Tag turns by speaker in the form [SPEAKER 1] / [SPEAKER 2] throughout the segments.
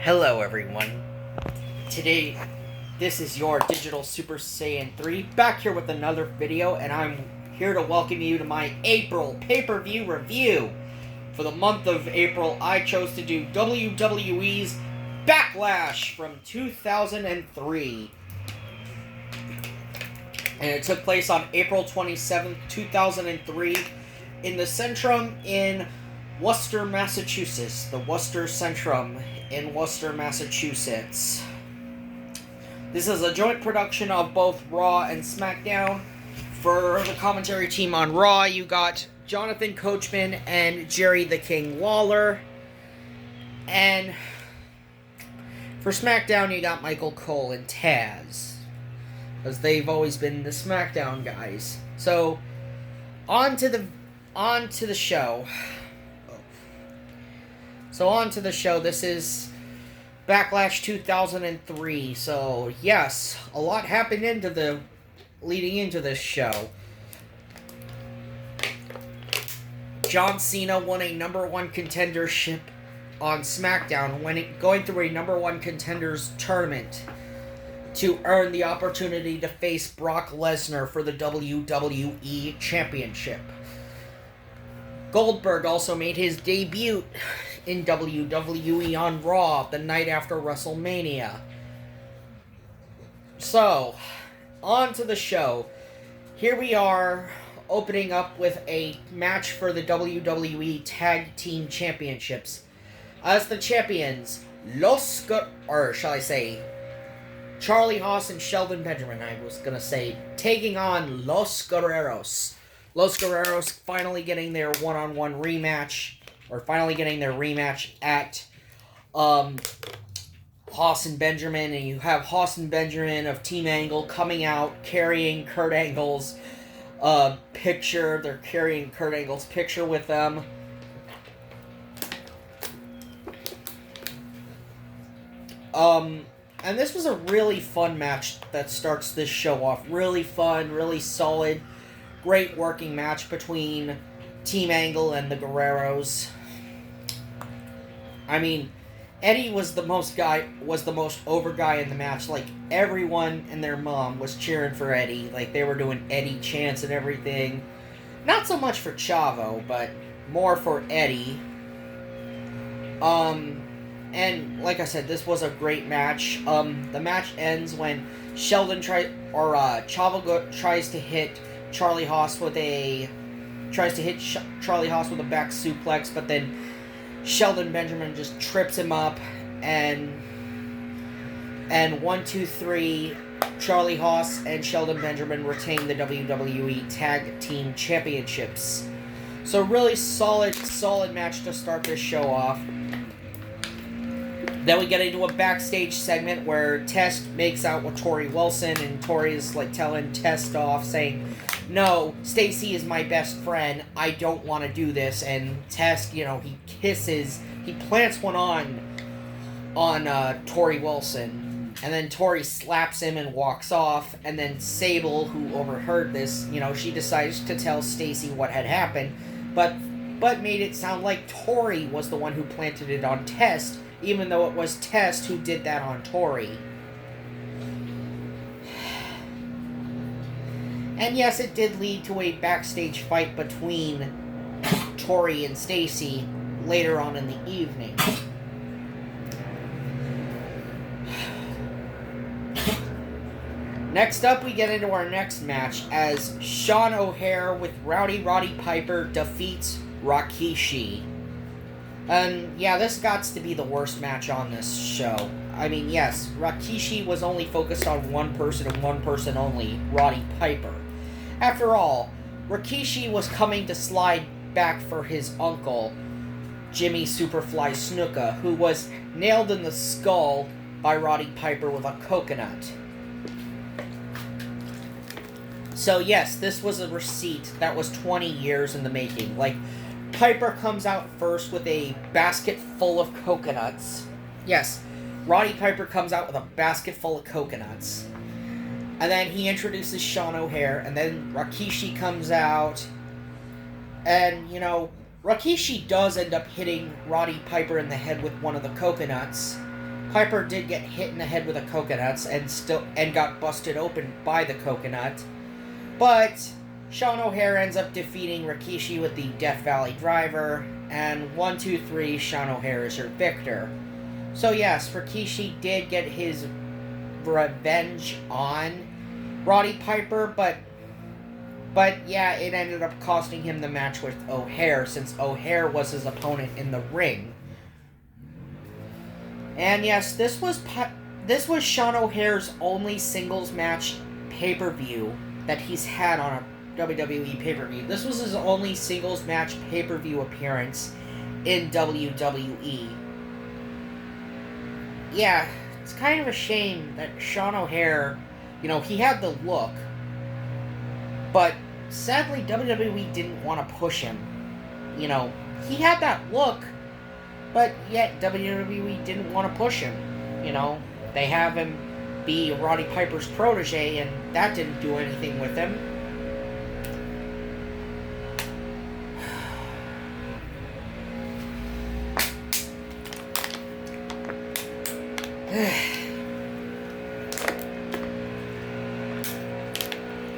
[SPEAKER 1] Hello everyone. Today, this is your Digital Super Saiyan 3 back here with another video, and I'm here to welcome you to my April pay-per-view review. For the month of April, I chose to do WWE's Backlash from 2003. And it took place on April 27th, 2003 in the Centrum in Worcester, Massachusetts. The Worcester Centrum in Worcester, Massachusetts. This is a joint production of both Raw and SmackDown. For the commentary team on Raw, you got Jonathan Coachman and Jerry the King Lawler. And for SmackDown, you got Michael Cole and Taz, because they've always been the SmackDown guys. So, on to the show. This is Backlash 2003. So, yes, a lot happened leading into this show. John Cena won a number one contendership on SmackDown, going through a number one contenders tournament to earn the opportunity to face Brock Lesnar for the WWE Championship. Goldberg also made his debut in WWE on Raw the night after WrestleMania. So, on to the show. Here we are, opening up with a match for the WWE Tag Team Championships. As the champions, Charlie Haas and Shelton Benjamin, taking on Los Guerreros. Los Guerreros finally getting their one-on-one rematch, at Haas and Benjamin, and you have Haas and Benjamin of Team Angle coming out carrying Kurt Angle's picture. They're carrying Kurt Angle's picture with them. And this was a really fun match that starts this show off. Really fun, really solid, great working match between Team Angle and the Guerreros. I mean, Eddie was the most over guy in the match. Like, everyone and their mom was cheering for Eddie. Like, they were doing Eddie chants and everything. Not so much for Chavo, but more for Eddie. And like I said, this was a great match. The match ends when Chavo tries to hit Charlie Haas with a back suplex, but then Shelton Benjamin just trips him up, and 1, 2, 3, Charlie Haas and Shelton Benjamin retain the WWE Tag Team Championships. So really solid match to start this show off. Then we get into a backstage segment where Test makes out with Tori Wilson, and Tori is telling Test off, saying, "No, Stacy is my best friend. I don't want to do this." And Test, he plants one on Tori Wilson, and then Tori slaps him and walks off. And then Sable, who overheard this, she decides to tell Stacy what had happened, but made it sound like Tori was the one who planted it on Test, even though it was Test who did that on Tori. And yes, it did lead to a backstage fight between Tori and Stacy later on in the evening. Next up, we get into our next match as Sean O'Haire with Roddy Piper defeats Rikishi. And yeah, this got to be the worst match on this show. I mean, yes, Rikishi was only focused on one person and one person only, Roddy Piper. After all, Rikishi was coming to slide back for his uncle, Jimmy Superfly Snuka, who was nailed in the skull by Roddy Piper with a coconut. So yes, this was a receipt that was 20 years in the making. Piper comes out first with a basket full of coconuts. Yes, Roddy Piper comes out with a basket full of coconuts. And then he introduces Sean O'Haire, and then Rikishi comes out. And, Rikishi does end up hitting Roddy Piper in the head with one of the coconuts. Piper did get hit in the head with the coconuts and got busted open by the coconut. But Sean O'Haire ends up defeating Rikishi with the Death Valley Driver, and 1, 2, 3, Sean O'Haire is your victor. So yes, Rikishi did get his revenge on Roddy Piper, but yeah, it ended up costing him the match with O'Haire, since O'Haire was his opponent in the ring. And yes, this was Sean O'Haire's only singles match pay-per-view that he's had on a WWE pay-per-view. This was his only singles match pay-per-view appearance in WWE. Yeah, it's kind of a shame that Sean O'Haire, he had the look, but sadly WWE didn't want to push him. He had that look, but yet WWE didn't want to push him. They have him be Roddy Piper's protege, and that didn't do anything with him.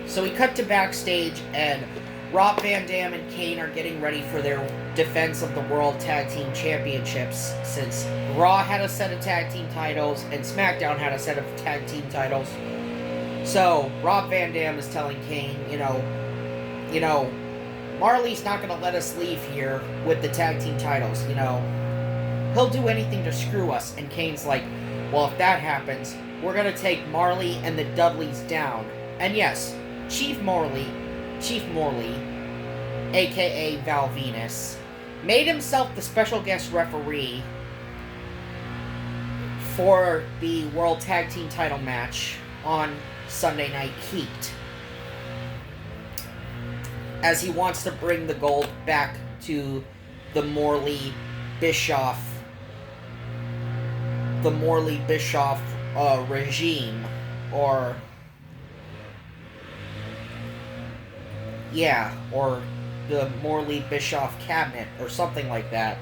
[SPEAKER 1] So we cut to backstage, and Rob Van Dam and Kane are getting ready for their defense of the World Tag Team Championships, since Raw had a set of tag team titles and SmackDown had a set of tag team titles. So Rob Van Dam is telling Kane, Marley's not going to let us leave here with the tag team titles, He'll do anything to screw us. And Kane's like, well, if that happens, we're going to take Marley and the Dudleys down. And yes, Chief Morley, a.k.a. Val Venus, made himself the special guest referee for the World Tag Team title match on Sunday Night Heat, as he wants to bring the gold back to the Morley-Bischoff regime, or the Morley-Bischoff cabinet, or something like that.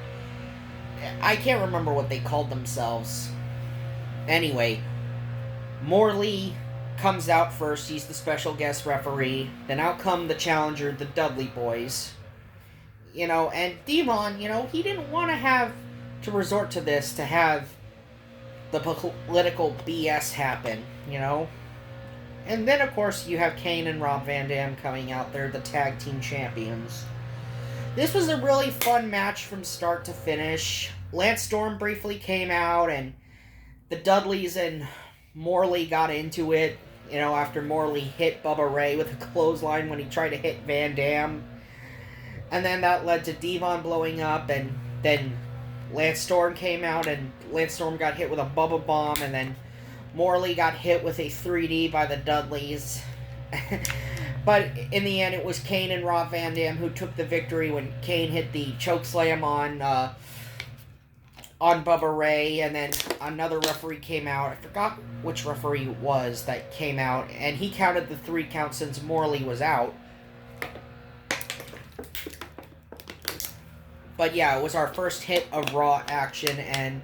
[SPEAKER 1] I can't remember what they called themselves. Anyway, Morley comes out first. He's the special guest referee. Then out come the challenger, the Dudley Boys. And Devon, he didn't want to have to resort to this to have the political BS happen, And then, of course, you have Kane and Rob Van Dam coming out there, the tag team champions. This was a really fun match from start to finish. Lance Storm briefly came out, and the Dudleys and Morley got into it, after Morley hit Bubba Ray with a clothesline when he tried to hit Van Dam. And then that led to Devon blowing up, and then Lance Storm came out, and Lance Storm got hit with a Bubba Bomb, and then Morley got hit with a 3D by the Dudleys. But in the end, it was Kane and Rob Van Dam who took the victory when Kane hit the chokeslam on Bubba Ray, and then another referee came out. I forgot which referee it was that came out, and he counted the 3 count since Morley was out. But yeah, it was our first hit of Raw action, and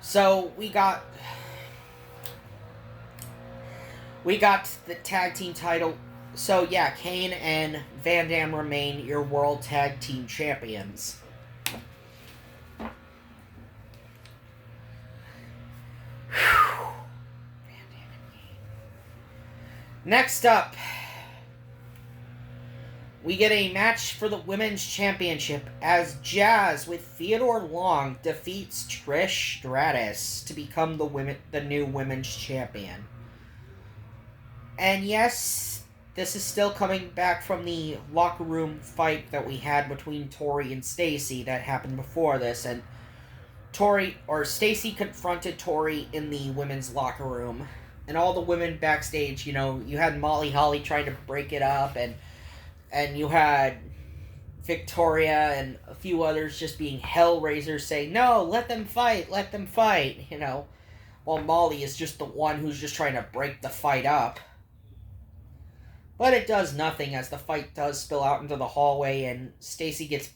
[SPEAKER 1] so we got the tag team title. So yeah, Kane and Van Dam remain your World Tag Team Champions. Next up, we get a match for the Women's Championship as Jazz with Theodore Long defeats Trish Stratus to become the new Women's Champion. And yes, this is still coming back from the locker room fight that we had between Tori and Stacy that happened before this, and Stacy confronted Tori in the women's locker room, and all the women backstage, you had Molly Holly trying to break it up, and you had Victoria and a few others just being hellraisers saying, no, let them fight, while Molly is just the one who's just trying to break the fight up. But it does nothing, as the fight does spill out into the hallway, and Stacy gets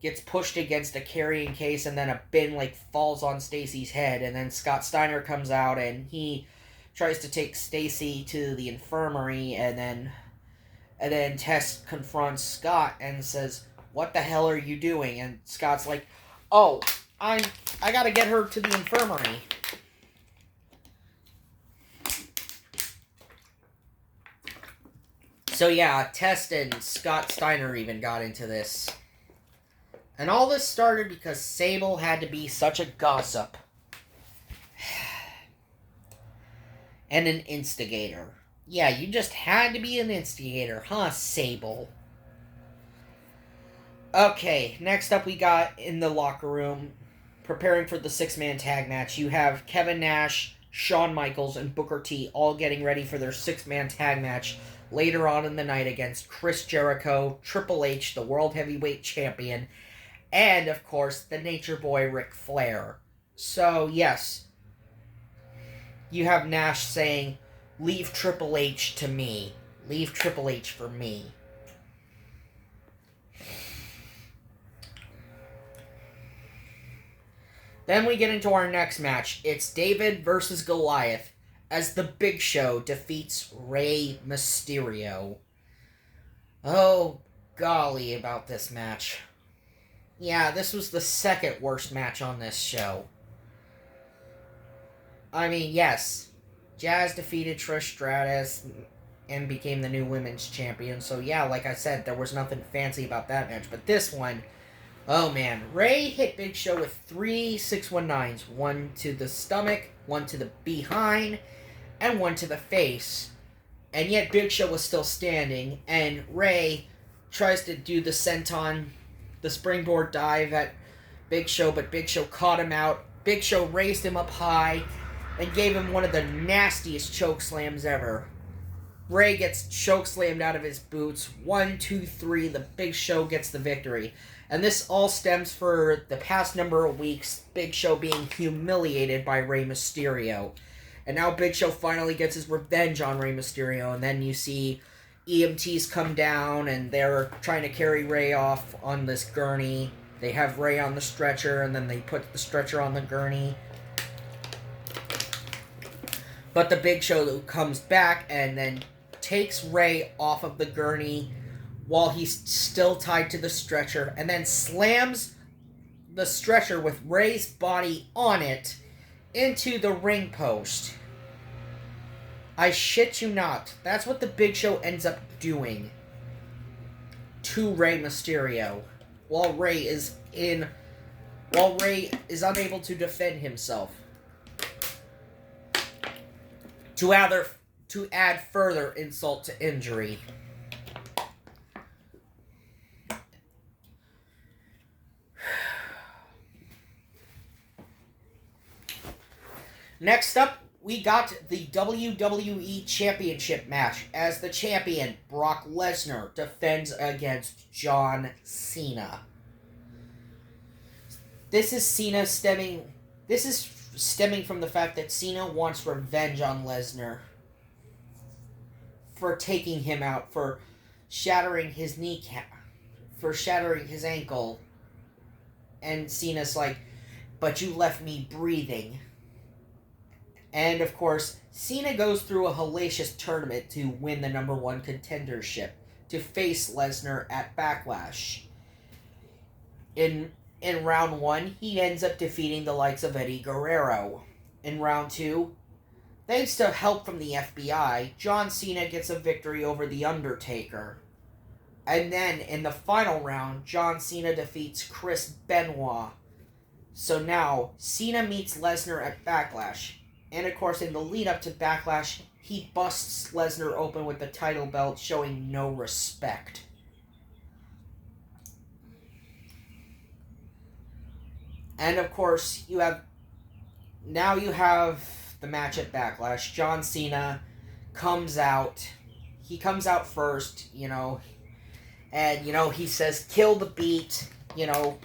[SPEAKER 1] gets pushed against a carrying case, and then a bin like falls on Stacy's head, and then Scott Steiner comes out and he tries to take Stacy to the infirmary, and then Tess confronts Scott and says, "What the hell are you doing?" And Scott's like, "Oh, I gotta get her to the infirmary." So yeah, Test and Scott Steiner even got into this. And all this started because Sable had to be such a gossip. And an instigator. Yeah, you just had to be an instigator, huh, Sable? Okay, next up we got in the locker room, preparing for the 6-man tag match. You have Kevin Nash, Shawn Michaels, and Booker T all getting ready for their 6-man tag match later on in the night against Chris Jericho, Triple H, the World Heavyweight Champion, and, of course, the Nature Boy Ric Flair. So, yes, you have Nash saying, "Leave Triple H to me. Leave Triple H for me." Then we get into our next match. It's David versus Goliath as the Big Show defeats Rey Mysterio. Oh, golly about this match. Yeah, this was the second worst match on this show. I mean, yes, Jazz defeated Trish Stratus and became the new women's champion. So yeah, like I said, there was nothing fancy about that match. But this one, oh man, Rey hit Big Show with 3 619s. One to the stomach, one to the behind, and one to the face. And yet Big Show was still standing, and Rey tries to do the senton, the springboard dive at Big Show, but Big Show caught him out. Big Show raised him up high and gave him one of the nastiest choke slams ever. Rey gets choke slammed out of his boots. 1, 2, 3, the Big Show gets the victory. And this all stems for the past number of weeks, Big Show being humiliated by Rey Mysterio. And now Big Show finally gets his revenge on Rey Mysterio, and then you see EMTs come down, and they're trying to carry Rey off on this gurney. They have Rey on the stretcher, and then they put the stretcher on the gurney. But the Big Show comes back and then takes Rey off of the gurney while he's still tied to the stretcher, and then slams the stretcher with Rey's body on it into the ring post. I shit you not. That's what the Big Show ends up doing to Rey Mysterio while Rey is unable to defend himself. To add further insult to injury. Next up, we got the WWE Championship match as the champion, Brock Lesnar, defends against John Cena. This is stemming from the fact that Cena wants revenge on Lesnar for taking him out, for shattering his kneecap, for shattering his ankle. And Cena's like, "But you left me breathing." And, of course, Cena goes through a hellacious tournament to win the number 1 contendership, to face Lesnar at Backlash. In round 1, he ends up defeating the likes of Eddie Guerrero. In round 2, thanks to help from the FBI, John Cena gets a victory over The Undertaker. And then, in the final round, John Cena defeats Chris Benoit. So now, Cena meets Lesnar at Backlash. And of course, in the lead-up to Backlash, he busts Lesnar open with the title belt, showing no respect. And of course, you have the match at Backlash. John Cena comes out. He comes out first, and, he says, "Kill the beat," and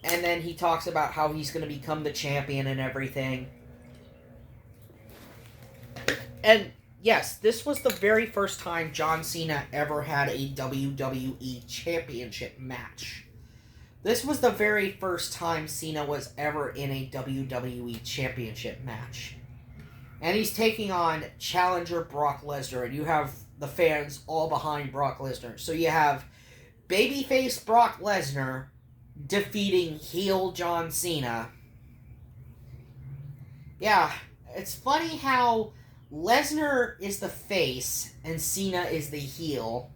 [SPEAKER 1] then he talks about how he's going to become the champion and everything. And yes, this was the very first time John Cena ever had a WWE Championship match. This was the very first time Cena was ever in a WWE Championship match. And he's taking on challenger Brock Lesnar, and you have the fans all behind Brock Lesnar. So you have babyface Brock Lesnar defeating heel John Cena. Yeah, it's funny how Lesnar is the face and Cena is the heel.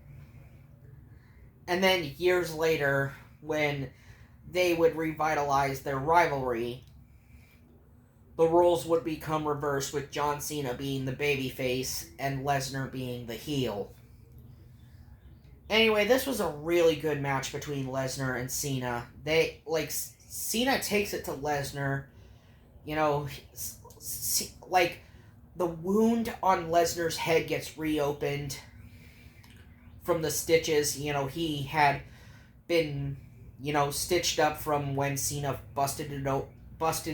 [SPEAKER 1] And then years later, when they would revitalize their rivalry, the roles would become reversed, with John Cena being the babyface and Lesnar being the heel. Anyway, this was a really good match between Lesnar and Cena. Cena takes it to Lesnar. You know, the wound on Lesnar's head gets reopened from the stitches. You know, he had been, stitched up from when Cena busted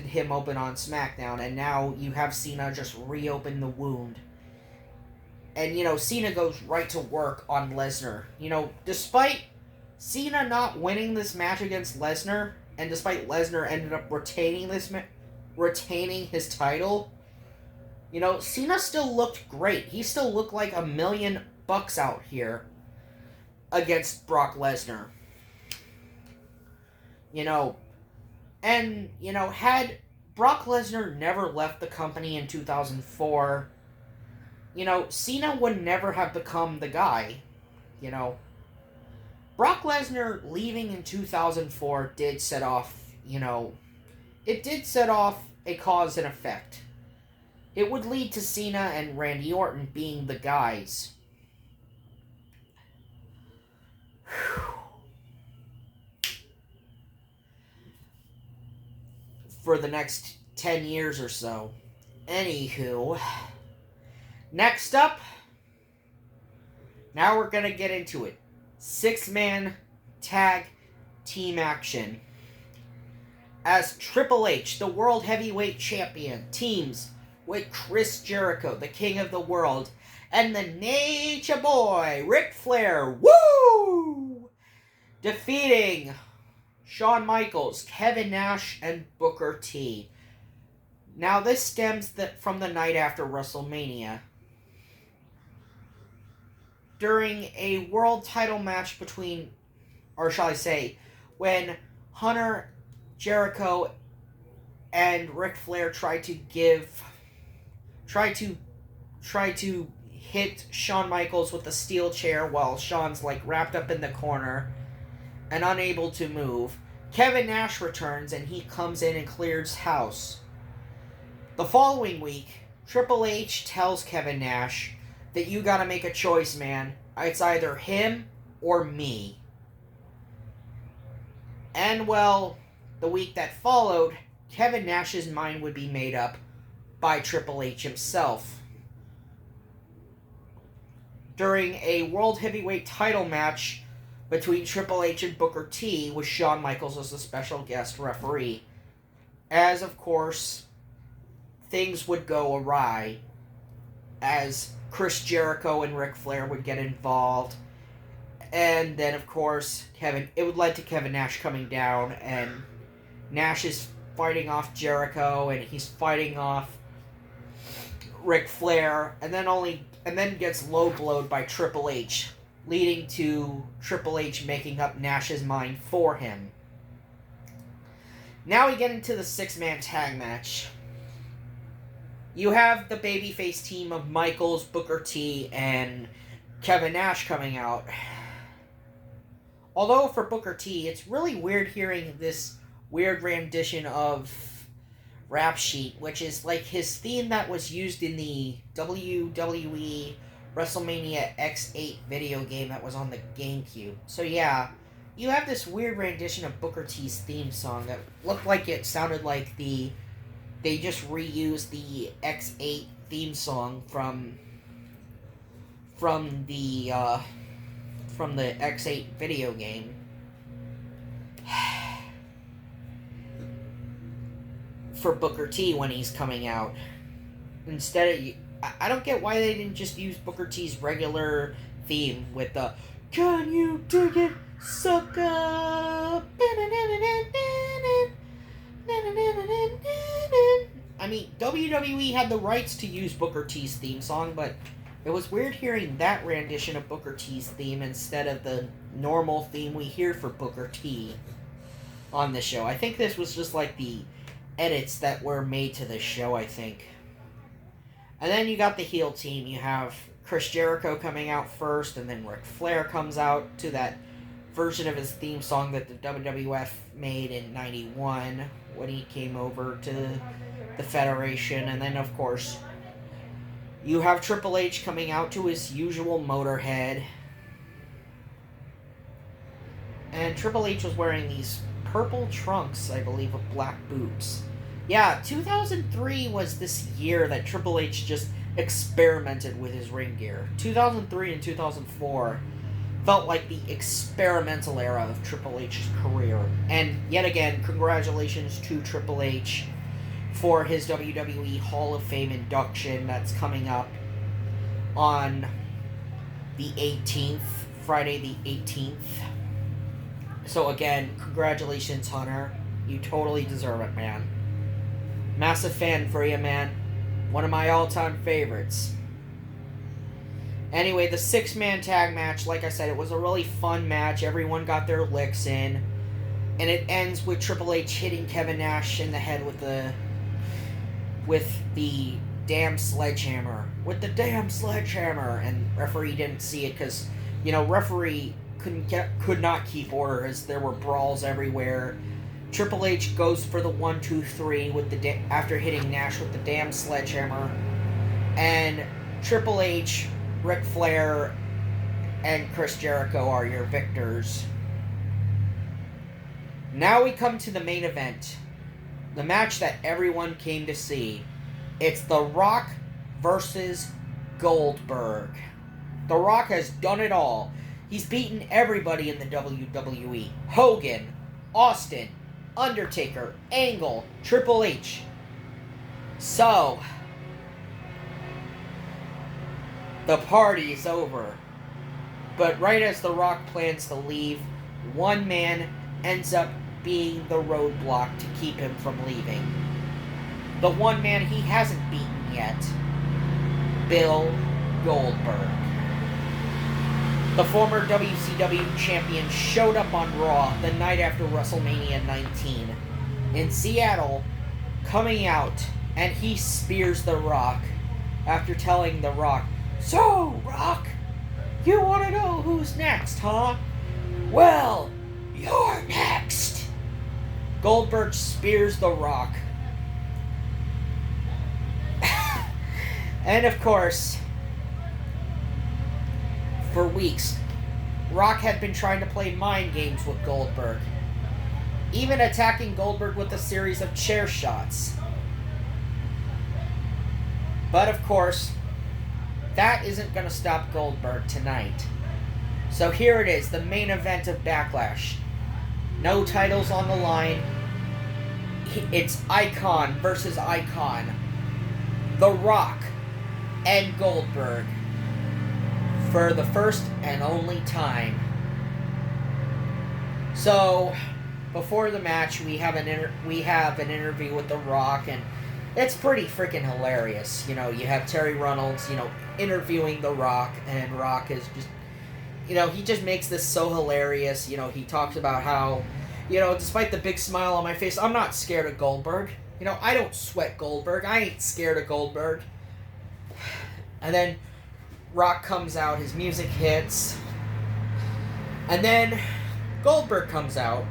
[SPEAKER 1] him open on SmackDown, and now you have Cena just reopen the wound. And, Cena goes right to work on Lesnar. Despite Cena not winning this match against Lesnar, and despite Lesnar ended up retaining his title, Cena still looked great. He still looked like $1 million out here against Brock Lesnar. Had Brock Lesnar never left the company in 2004, Cena would never have become the guy. Brock Lesnar leaving in 2004 did set off, it did set off a cause and effect. It would lead to Cena and Randy Orton being the guys. For the next 10 years or so. Anywho, next up, now we're going to get into it. 6-man tag team action. As Triple H, the World Heavyweight Champion, teams with Chris Jericho, the King of the World, and the Nature Boy, Ric Flair, woo! Defeating Shawn Michaels, Kevin Nash, and Booker T. Now, this stems from the night after WrestleMania. During a world title match when Hunter, Jericho, and Ric Flair tried to hit Shawn Michaels with a steel chair while Shawn's wrapped up in the corner and unable to move. Kevin Nash returns and he comes in and clears house. The following week, Triple H tells Kevin Nash that you gotta make a choice, man. It's either him or me. And well, the week that followed, Kevin Nash's mind would be made up by Triple H himself. During a World Heavyweight title match between Triple H and Booker T, with Shawn Michaels as the special guest referee. As, of course, things would go awry, as Chris Jericho and Ric Flair would get involved. And then, of course, it would lead to Kevin Nash coming down, and Nash is fighting off Jericho, and he's fighting off Ric Flair, and then gets low blowed by Triple H, leading to Triple H making up Nash's mind for him. Now we get into the 6-man tag match. You have the babyface team of Michaels, Booker T, and Kevin Nash coming out. Although for Booker T, it's really weird hearing this weird rendition of Rap Sheet, which is his theme that was used in the WWE WrestleMania X8 video game that was on the GameCube. So yeah, you have this weird rendition of Booker T's theme song that looked like it sounded like they just reused the X8 theme song from the X8 video game. For Booker T when he's coming out. Instead of... I don't get why they didn't just use Booker T's regular theme with the "Can you dig it? Sucker. I mean, WWE had the rights to use Booker T's theme song, but it was weird hearing that rendition of Booker T's theme instead of the normal theme we hear for Booker T on the show. I think this was just like the edits that were made to the show, I think. And then you got the heel team. You have Chris Jericho coming out first, and then Ric Flair comes out to that version of his theme song that the WWF made in '91 when he came over to the Federation. And then, of course, you have Triple H coming out to his usual Motorhead. And Triple H was wearing these purple trunks, I believe, with black boots. Yeah, 2003 was this year that Triple H just experimented with his ring gear. 2003 and 2004 felt like the experimental era of Triple H's career. And yet again, congratulations to Triple H for his WWE Hall of Fame induction that's coming up on the 18th, Friday the 18th. So again, congratulations, Hunter. You totally deserve it, man. Massive fan for you, man. One of my all-time favorites. Anyway, the 6-man tag match, like I said, it was a really fun match. Everyone got their licks in. And it ends with Triple H hitting Kevin Nash in the head with the damn sledgehammer. With the damn sledgehammer. And referee didn't see it because, referee could not keep order as there were brawls everywhere. Triple H goes for the 1, 2, 3 after hitting Nash with the damn sledgehammer. And Triple H, Ric Flair, and Chris Jericho are your victors. Now we come to the main event. The match that everyone came to see. It's The Rock versus Goldberg. The Rock has done it all. He's beaten everybody in the WWE. Hogan, Austin, Undertaker, Angle, Triple H. So, the party is over. But right as The Rock plans to leave, one man ends up being the roadblock to keep him from leaving. The one man he hasn't beaten yet, Bill Goldberg. The former WCW champion showed up on Raw the night after WrestleMania 19 in Seattle, coming out, and he spears The Rock after telling The Rock, "So, Rock, you want to know who's next, huh? Well, you're next." Goldberg spears The Rock. And of course, for weeks, Rock had been trying to play mind games with Goldberg, even attacking Goldberg with a series of chair shots. But of course, that isn't going to stop Goldberg tonight. So here it is, the main event of Backlash. No titles on the line. It's Icon versus Icon. The Rock and Goldberg. For the first and only time. So, before the match, we have an interview with The Rock, and it's pretty freaking hilarious. You have Terry Reynolds, interviewing The Rock, and Rock is just, he just makes this so hilarious. He talks about how, despite the big smile on my face, I'm not scared of Goldberg. I don't sweat Goldberg. I ain't scared of Goldberg. And then Rock comes out, his music hits, and then Goldberg comes out.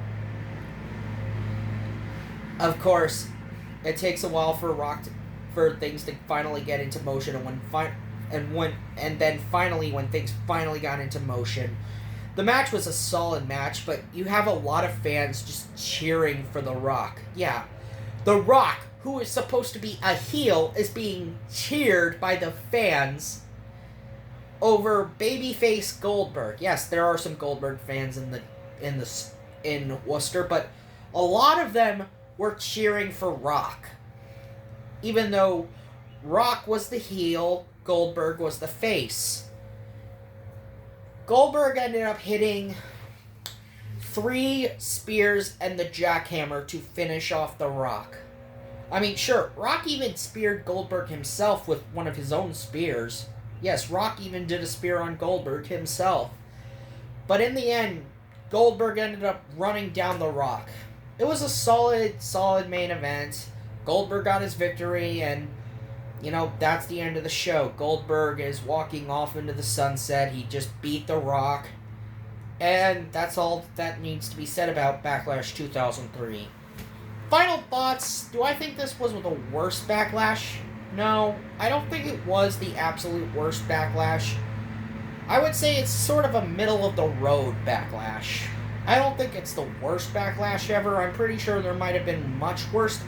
[SPEAKER 1] Of course, it takes a while for things to finally get into motion, and then finally when things finally got into motion, the match was a solid match, but you have a lot of fans just cheering for The Rock. Yeah, The Rock, who is supposed to be a heel, is being cheered by the fans over babyface Goldberg. Yes, there are some Goldberg fans in Worcester, but a lot of them were cheering for Rock. Even though Rock was the heel, Goldberg was the face. Goldberg ended up hitting 3 spears and the jackhammer to finish off The Rock. I mean, sure, Rock even speared Goldberg himself with one of his own spears. Yes, Rock even did a spear on Goldberg himself. But in the end, Goldberg ended up running down The Rock. It was a solid main event. Goldberg got his victory, and, that's the end of the show. Goldberg is walking off into the sunset. He just beat The Rock. And that's all that needs to be said about Backlash 2003. Final thoughts. Do I think this was the worst Backlash? No, I don't think it was the absolute worst Backlash. I would say it's sort of a middle-of-the-road Backlash. I don't think it's the worst Backlash ever. I'm pretty sure there might have been much worse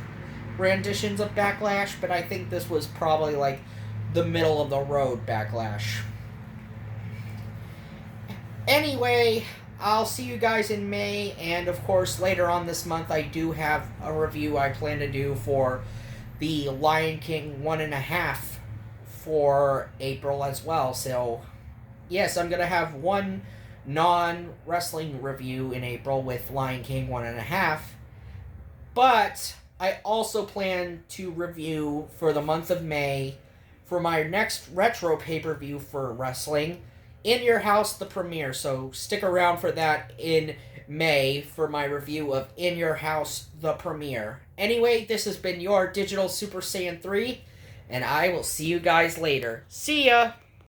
[SPEAKER 1] renditions of Backlash, but I think this was probably like the middle-of-the-road Backlash. Anyway, I'll see you guys in May, and of course later on this month I do have a review I plan to do for the Lion King 1.5 for April as well. So, yes, I'm going to have one non-wrestling review in April with Lion King 1.5, but I also plan to review for the month of May for my next retro pay-per-view for wrestling, In Your House, the premiere. So stick around for that in May for my review of In Your House, the premiere. Anyway, this has been your Digital Super Saiyan 3, and I will see you guys later. See ya!